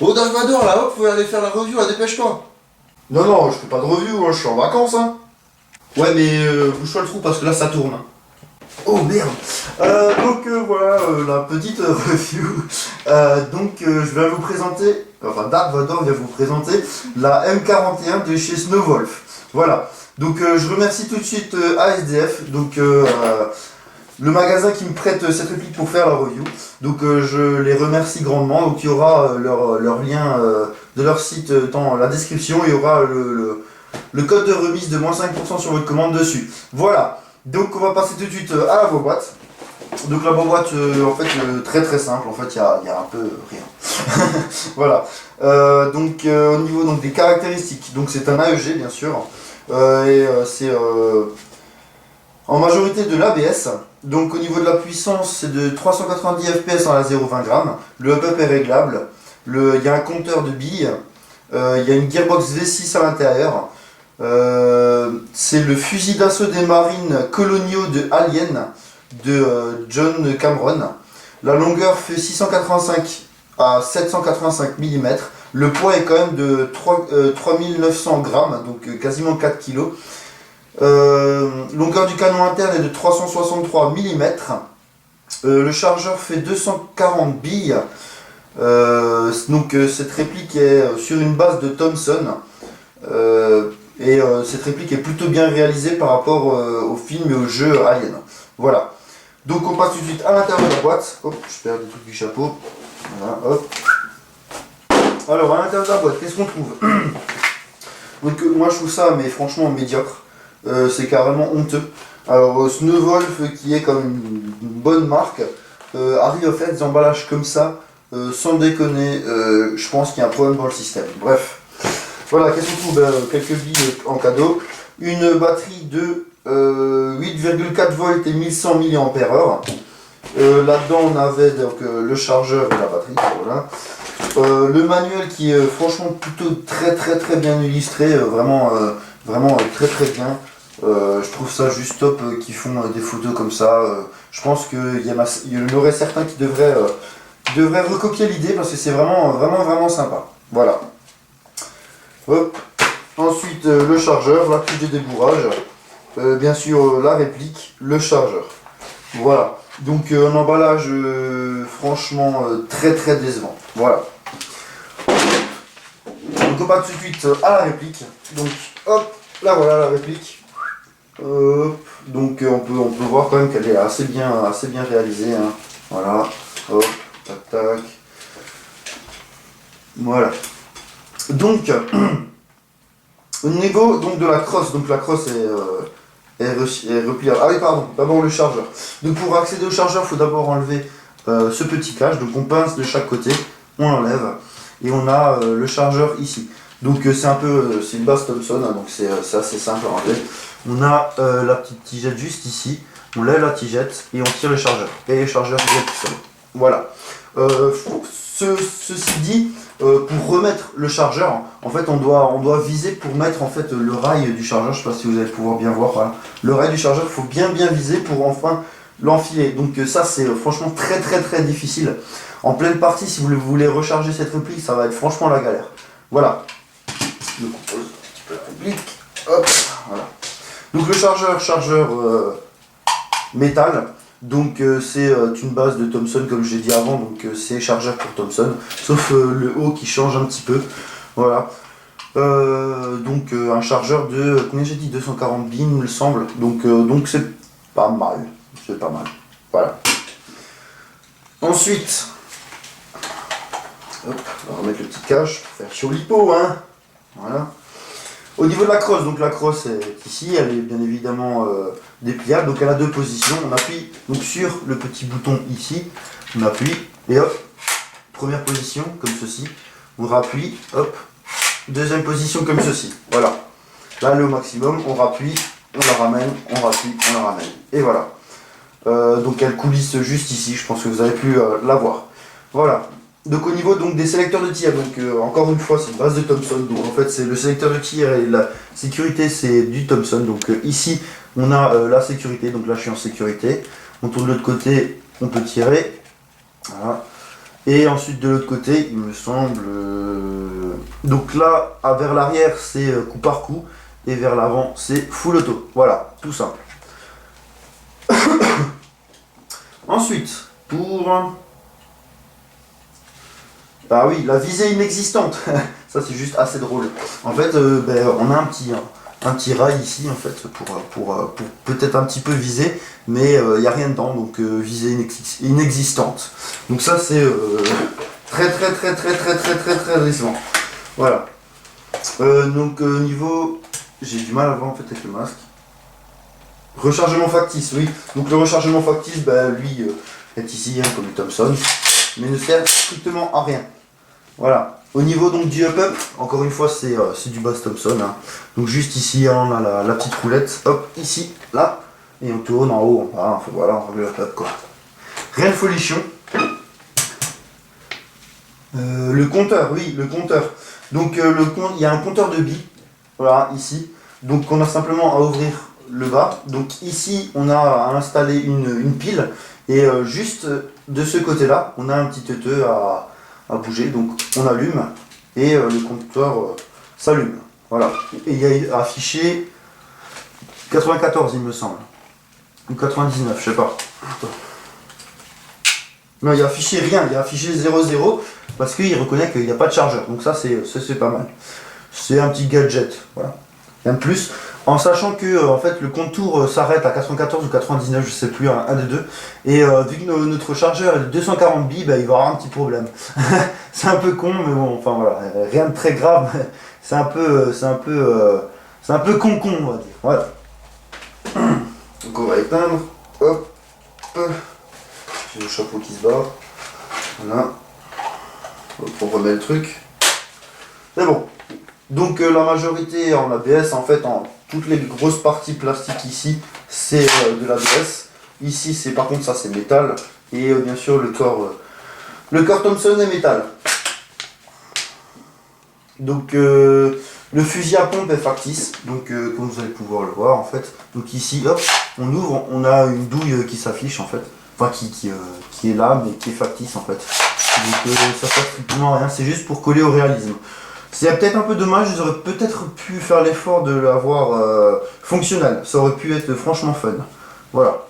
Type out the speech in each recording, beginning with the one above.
Oh Dark Vador là, hop, faut aller faire la review là, dépêche-toi. Non, non, je fais pas de review, hein, je suis en vacances, hein. Ouais mais bouge-toi le trou parce que là ça tourne. Oh merde. Voilà la petite review. Je vais vous présenter, enfin Dark Vador vient vous présenter la M41 de chez Snowwolf. Voilà. Donc je remercie tout de suite ASDF, le magasin qui me prête cette réplique pour faire la review. Donc je les remercie grandement. Donc il y aura leur lien de leur site dans la description. Il y aura le code de remise de moins 5% sur votre commande dessus. Voilà. Donc on va passer tout de suite à la boîte. Donc la boîte en fait très très simple. En fait il y a un peu rien. Voilà. Au niveau donc, des caractéristiques. Donc c'est un AEG bien sûr. C'est en majorité de l'ABS. Donc au niveau de la puissance, c'est de 390 fps en la 0,20 g. Le up est réglable. Il y a un compteur de billes. Il y a une gearbox V6 à l'intérieur. C'est le fusil d'assaut des marines coloniaux de Alien de John Cameron. La longueur fait 685 à 785 mm. Le poids est quand même de 3900 g, donc quasiment 4 kg. Longueur du canon interne est de 363 mm. Le chargeur fait 240 billes. Cette réplique est sur une base de Thompson. Cette réplique est plutôt bien réalisée par rapport au film et au jeu Alien. Voilà. Donc on passe tout de suite à l'intérieur de la boîte. Hop, je perds des trucs du chapeau. Voilà, hop. Alors à l'intérieur de la boîte, qu'est-ce qu'on trouve? Donc moi je trouve ça mais franchement médiocre. C'est carrément honteux. Alors Snowwolf qui est comme une bonne marque arrive à faire des emballages comme ça sans déconner. Je pense qu'il y a un problème dans le système. Bref. Voilà, qu'est-ce qu'on trouve? Quelques billes en cadeau. Une batterie de 8,4 volts et 1100 mAh. Là-dedans on avait donc, le chargeur et la batterie. Voilà. Le manuel qui est franchement plutôt très bien illustré. Vraiment très bien. Je trouve ça juste top qu'ils font des photos comme ça. Je pense qu'il y en aurait certains qui devraient recopier l'idée parce que c'est vraiment sympa. Voilà. Hop. Ensuite le chargeur, la touche de débourrage, bien sûr la réplique, le chargeur. Voilà. Donc un emballage franchement très décevant. Voilà. Donc on passe tout de suite à la réplique. Donc hop, là voilà la réplique. Donc on peut voir quand même qu'elle est assez bien réalisée. Hein. Voilà. Hop, tac. Voilà. Donc au niveau donc, de la crosse, donc la crosse est repliable. Ah oui pardon, d'abord le chargeur. Donc pour accéder au chargeur, il faut d'abord enlever ce petit cache. Donc on pince de chaque côté, on l'enlève et on a le chargeur ici. Donc c'est une base Thompson, hein, donc c'est assez simple à enlever. On a la petite tigette juste ici, on lève la tigette et on tire le chargeur. Et le chargeur vient tout seul. Voilà. Ceci dit, pour remettre le chargeur, en fait on doit viser pour mettre en fait le rail du chargeur. Je ne sais pas si vous allez pouvoir bien voir. Voilà. Le rail du chargeur, il faut bien viser pour enfin l'enfiler. Donc ça c'est franchement très difficile. En pleine partie, si vous voulez recharger cette réplique, ça va être franchement la galère. Voilà. Je compose un petit peu la réplique. Hop, voilà. Donc le chargeur métal. Donc c'est une base de Thompson comme j'ai dit avant, donc c'est chargeur pour Thompson, sauf le haut qui change un petit peu. Voilà. Un chargeur de, combien j'ai dit, 240 billes il me semble, donc c'est pas mal. C'est pas mal. Voilà. Ensuite, hop, on va remettre le petit cache pour faire sur l'hippo, hein. Voilà. Au niveau de la crosse, donc la crosse est ici, elle est bien évidemment dépliable, donc elle a deux positions. On appuie donc sur le petit bouton ici, on appuie et hop, première position comme ceci, on rappuie, hop, deuxième position comme ceci, voilà. Là elle est au maximum, on rappuie, on la ramène, on rappuie, on la ramène, et voilà. Donc elle coulisse juste ici, je pense que vous avez pu la voir. Voilà. Donc au niveau donc, des sélecteurs de tir, donc encore une fois c'est une base de Thompson, donc en fait c'est le sélecteur de tir et la sécurité c'est du Thompson, donc ici on a la sécurité, donc là je suis en sécurité, on tourne de l'autre côté, on peut tirer, voilà, Et ensuite de l'autre côté, il me semble... Donc là, vers l'arrière, c'est coup par coup. Et vers l'avant, c'est full auto. Voilà, tout simple. Ensuite, pour... Ah oui, la visée inexistante. Ça, c'est juste assez drôle. En fait, on a un petit rail ici, en fait, pour peut-être un petit peu viser, mais il n'y a rien dedans, donc visée inexistante. Donc ça, c'est très décevant. Voilà. Donc niveau... J'ai du mal à voir en fait avec le masque. Rechargement factice, oui. Donc le rechargement factice, lui est ici, hein, comme le Thompson, mais ne sert strictement à rien. Voilà. Au niveau donc du up-up, encore une fois c'est du bass Thompson. Hein. Donc juste ici, hein, on a la petite roulette, hop, ici, là, et on tourne en haut, en bas, enfin, voilà, on règle le up-up quoi. Rien de folichon. Le compteur, oui, le compteur. Donc il y a un compteur de billes, voilà, ici. Donc on a simplement à ouvrir le bas. Donc ici, on a à installer une pile. Et juste de ce côté-là, on a un petit teuteux à bouger. Donc on allume et le compteur s'allume. Voilà. Et il y a affiché 94, il me semble. Ou 99, je sais pas. Attends. Non, il y a affiché rien. Il y a affiché 00 parce qu'il reconnaît qu'il n'y a pas de chargeur. Donc ça, c'est pas mal. C'est un petit gadget. Voilà. Rien de plus. En sachant que en fait le contour s'arrête à 94 ou 99, je sais plus, un des deux. Et vu que notre chargeur est de 240 billes, il va y avoir un petit problème. C'est un peu con, mais bon, enfin voilà, rien de très grave. C'est un peu con, on va dire. Voilà. Donc on va éteindre. Hop. J'ai le chapeau qui se barre. Voilà. Hop, on remet le truc. C'est bon. Donc la majorité en ABS, en fait, en toutes les grosses parties plastiques ici, c'est de l'ABS. Ici, c'est par contre ça, c'est métal. Et bien sûr, le corps Thompson est métal. Donc le fusil à pompe est factice. Donc comme vous allez pouvoir le voir, en fait. Donc ici, hop, on ouvre, on a une douille qui s'affiche, en fait. Enfin, qui est là, mais qui est factice, en fait. Donc ça sert strictement à rien. C'est juste pour coller au réalisme. C'est peut-être un peu dommage, ils auraient peut-être pu faire l'effort de l'avoir fonctionnel. Ça aurait pu être franchement fun. Voilà.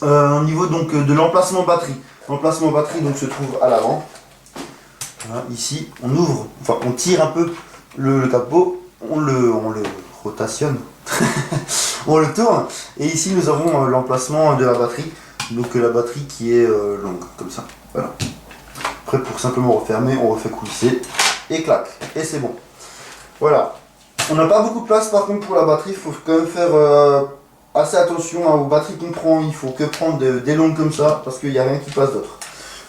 Au niveau donc de l'emplacement batterie. L'emplacement batterie donc se trouve à l'avant. Voilà, ici, on ouvre, enfin on tire un peu le capot, on le rotationne, on le tourne. Et ici nous avons l'emplacement de la batterie. Donc la batterie qui est longue, comme ça. Voilà. Après pour simplement refermer, on refait coulisser. Et clac, et c'est bon. Voilà. On n'a pas beaucoup de place par contre pour la batterie, il faut quand même faire assez attention aux batteries qu'on prend. Il faut que prendre des longues comme ça parce qu'il n'y a rien qui passe d'autre.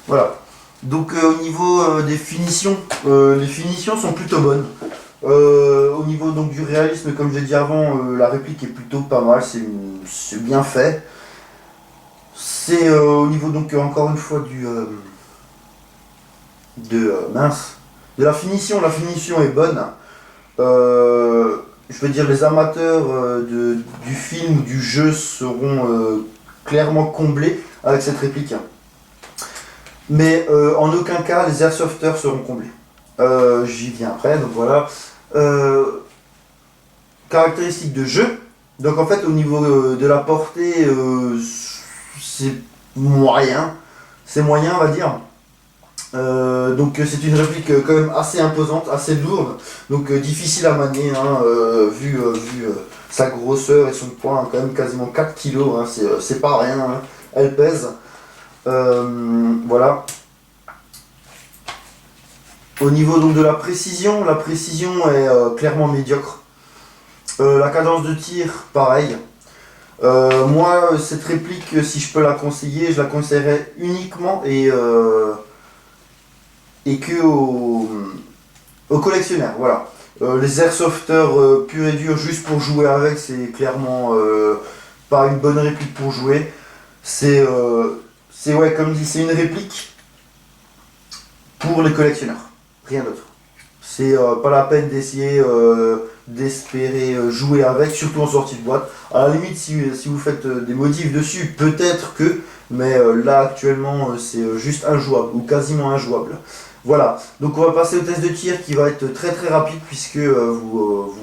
Voilà. Donc au niveau des finitions, les finitions sont plutôt bonnes. Au niveau donc du réalisme, comme j'ai dit avant, la réplique est plutôt pas mal, c'est bien fait. C'est au niveau donc encore une fois de la finition est bonne. Je veux dire, les amateurs du film ou du jeu seront clairement comblés avec cette réplique. Mais en aucun cas, les airsofters seront comblés. J'y viens après, donc voilà. Caractéristiques de jeu. Donc en fait, au niveau de la portée, c'est moyen. C'est moyen, on va dire. Donc c'est une réplique quand même assez imposante, assez lourde, donc difficile à manier, hein, vu sa grosseur et son poids, hein, quand même quasiment 4 kg, hein, c'est pas rien, hein, elle pèse. Voilà. Au niveau donc de la précision est clairement médiocre. La cadence de tir, pareil. Moi, cette réplique, si je peux la conseiller, je la conseillerais uniquement et que aux collectionneurs, voilà. Les airsofters purs et durs juste pour jouer avec, c'est clairement pas une bonne réplique pour jouer. C'est ouais, comme dit, c'est une réplique pour les collectionneurs, rien d'autre. C'est pas la peine d'essayer d'espérer jouer avec, surtout en sortie de boîte. À la limite, si vous faites des modifs dessus, peut-être que, mais là actuellement c'est juste injouable ou quasiment injouable. Voilà, donc on va passer au test de tir qui va être très très rapide puisque vous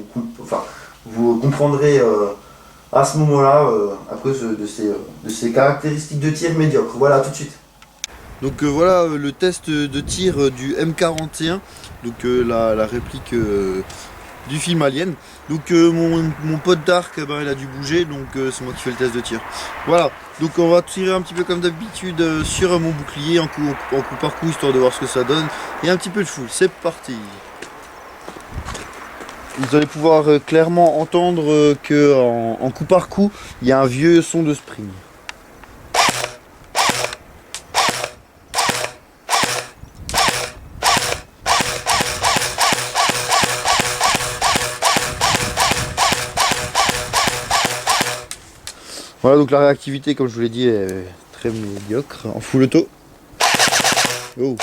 comprendrez à ce moment-là à cause de ces caractéristiques de tir médiocres. Voilà, tout de suite. Donc voilà le test de tir du M41, donc la réplique du film Alien. Donc mon pote Dark, il a dû bouger, donc c'est moi qui fais le test de tir. Voilà, donc on va tirer un petit peu comme d'habitude sur mon bouclier en coup par coup, histoire de voir ce que ça donne. Et un petit peu de full, c'est parti. Vous allez pouvoir clairement entendre que en coup par coup, il y a un vieux son de spring. Voilà, donc la réactivité, comme je vous l'ai dit, est très médiocre. En full auto. Oh.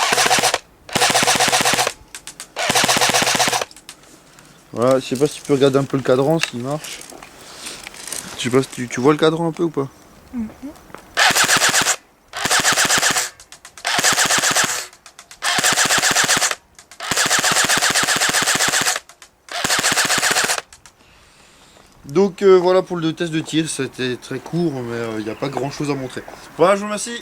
Voilà, je sais pas si tu peux regarder un peu le cadran, s'il marche. Je sais pas si tu vois le cadran un peu ou pas. Donc voilà pour le test de tir, c'était très court, mais il n'y a pas grand chose à montrer. Voilà, je vous remercie.